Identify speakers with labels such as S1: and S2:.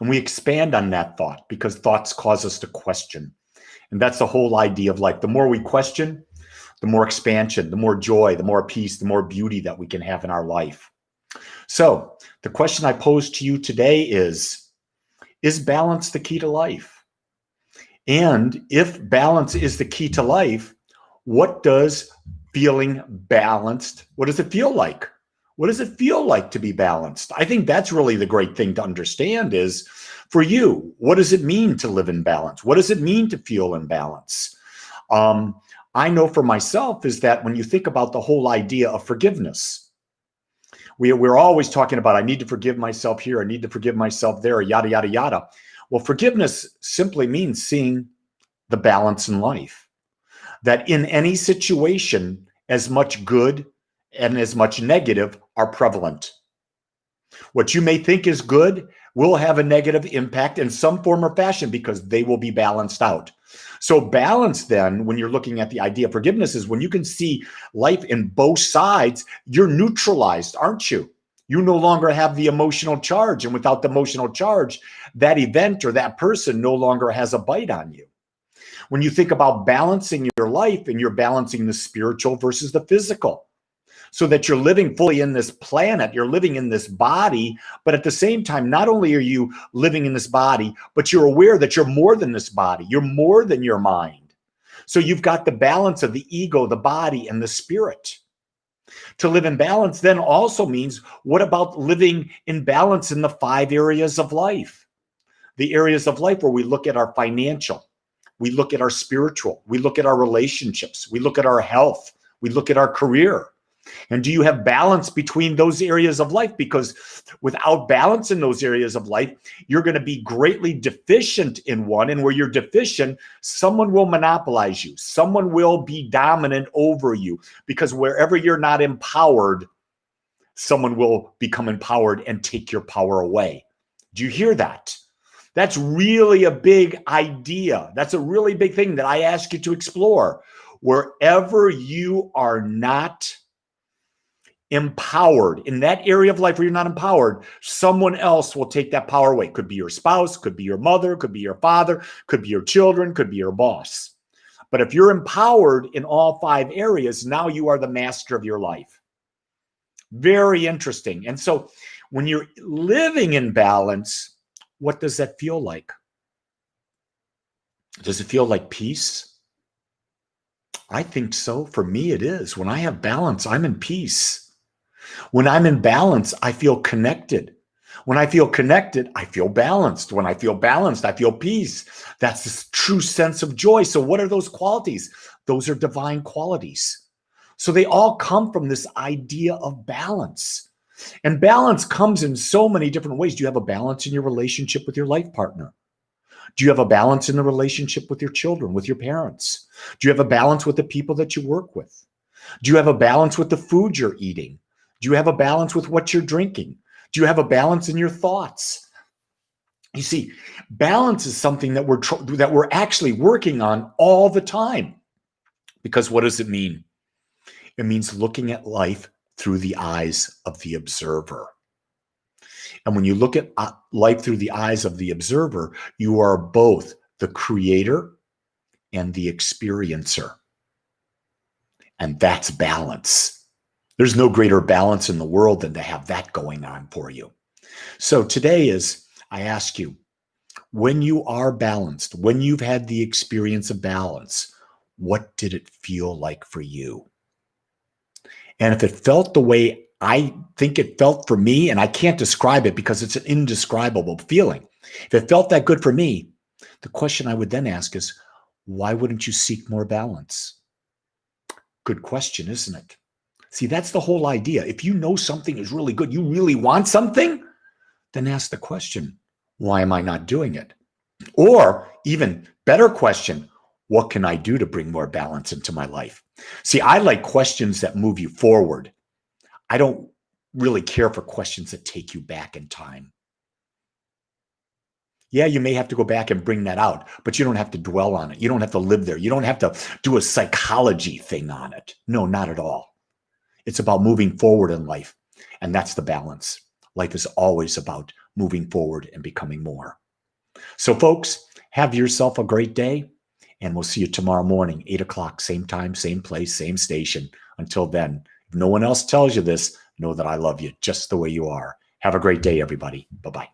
S1: and we expand on that thought because thoughts cause us to question. And that's the whole idea of life. The more we question, the more expansion, the more joy, the more peace, the more beauty that we can have in our life. So the question I pose to you today is balance the key to life? And if balance is the key to life, what does feeling balanced, what does it feel like? What does it feel like to be balanced? I think that's really the great thing to understand is, for you, what does it mean to live in balance? What does it mean to feel in balance? I know for myself is that when you think about the whole idea of forgiveness, we're always talking about, I need to forgive myself here, I need to forgive myself there, yada, yada, yada. Well, forgiveness simply means seeing the balance in life. That in any situation, as much good and as much negative are prevalent. What you may think is good will have a negative impact in some form or fashion because they will be balanced out. So balance then, when you're looking at the idea of forgiveness, is when you can see life in both sides, you're neutralized, aren't you? You no longer have the emotional charge. And without the emotional charge, that event or that person no longer has a bite on you. When you think about balancing your life, and you're balancing the spiritual versus the physical, so that you're living fully in this planet, you're living in this body, but at the same time, not only are you living in this body, but you're aware that you're more than this body, you're more than your mind. So you've got the balance of the ego, the body, and the spirit. To live in balance then also means, what about living in balance in the 5 areas of life? The areas of life where we look at our financial, we look at our spiritual, we look at our relationships, we look at our health, we look at our career. And do you have balance between those areas of life? Because without balance in those areas of life, you're going to be greatly deficient in one. And where you're deficient, someone will monopolize you. Someone will be dominant over you. Because wherever you're not empowered, someone will become empowered and take your power away. Do you hear that? That's really a big idea. That's a really big thing that I ask you to explore. Wherever you are not empowered, in that area of life where you're not empowered, someone else will take that power away. Could be your spouse, could be your mother, could be your father, could be your children, could be your boss. But if you're empowered in all 5 areas, now you are the master of your life. Very interesting. And so when you're living in balance, what does that feel like? Does it feel like peace? I think so. For me, it is. When I have balance, I'm in peace. When I'm in balance, I feel connected. When I feel connected, I feel balanced. When I feel balanced, I feel peace. That's the true sense of joy. So what are those qualities? Those are divine qualities. So they all come from this idea of balance. And balance comes in so many different ways. Do you have a balance in your relationship with your life partner? Do you have a balance in the relationship with your children, with your parents? Do you have a balance with the people that you work with? Do you have a balance with the food you're eating? Do you have a balance with what you're drinking? Do you have a balance in your thoughts? You see, balance is something that we're actually working on all the time. Because what does it mean? It means looking at life through the eyes of the observer. And when you look at life through the eyes of the observer, you are both the creator and the experiencer. And that's balance. There's no greater balance in the world than to have that going on for you. So today I ask you, when you are balanced, when you've had the experience of balance, what did it feel like for you? And if it felt the way I think it felt for me, and I can't describe it because it's an indescribable feeling. If it felt that good for me, the question I would then ask is, why wouldn't you seek more balance? Good question, isn't it? See, that's the whole idea. If you know something is really good, you really want something, then ask the question, why am I not doing it? Or even better question, what can I do to bring more balance into my life? See, I like questions that move you forward. I don't really care for questions that take you back in time. Yeah, you may have to go back and bring that out, but you don't have to dwell on it. You don't have to live there. You don't have to do a psychology thing on it. No, not at all. It's about moving forward in life, and that's the balance. Life is always about moving forward and becoming more. So folks, have yourself a great day, and we'll see you tomorrow morning, 8 o'clock, same time, same place, same station. Until then, if no one else tells you this, know that I love you just the way you are. Have a great day, everybody. Bye-bye.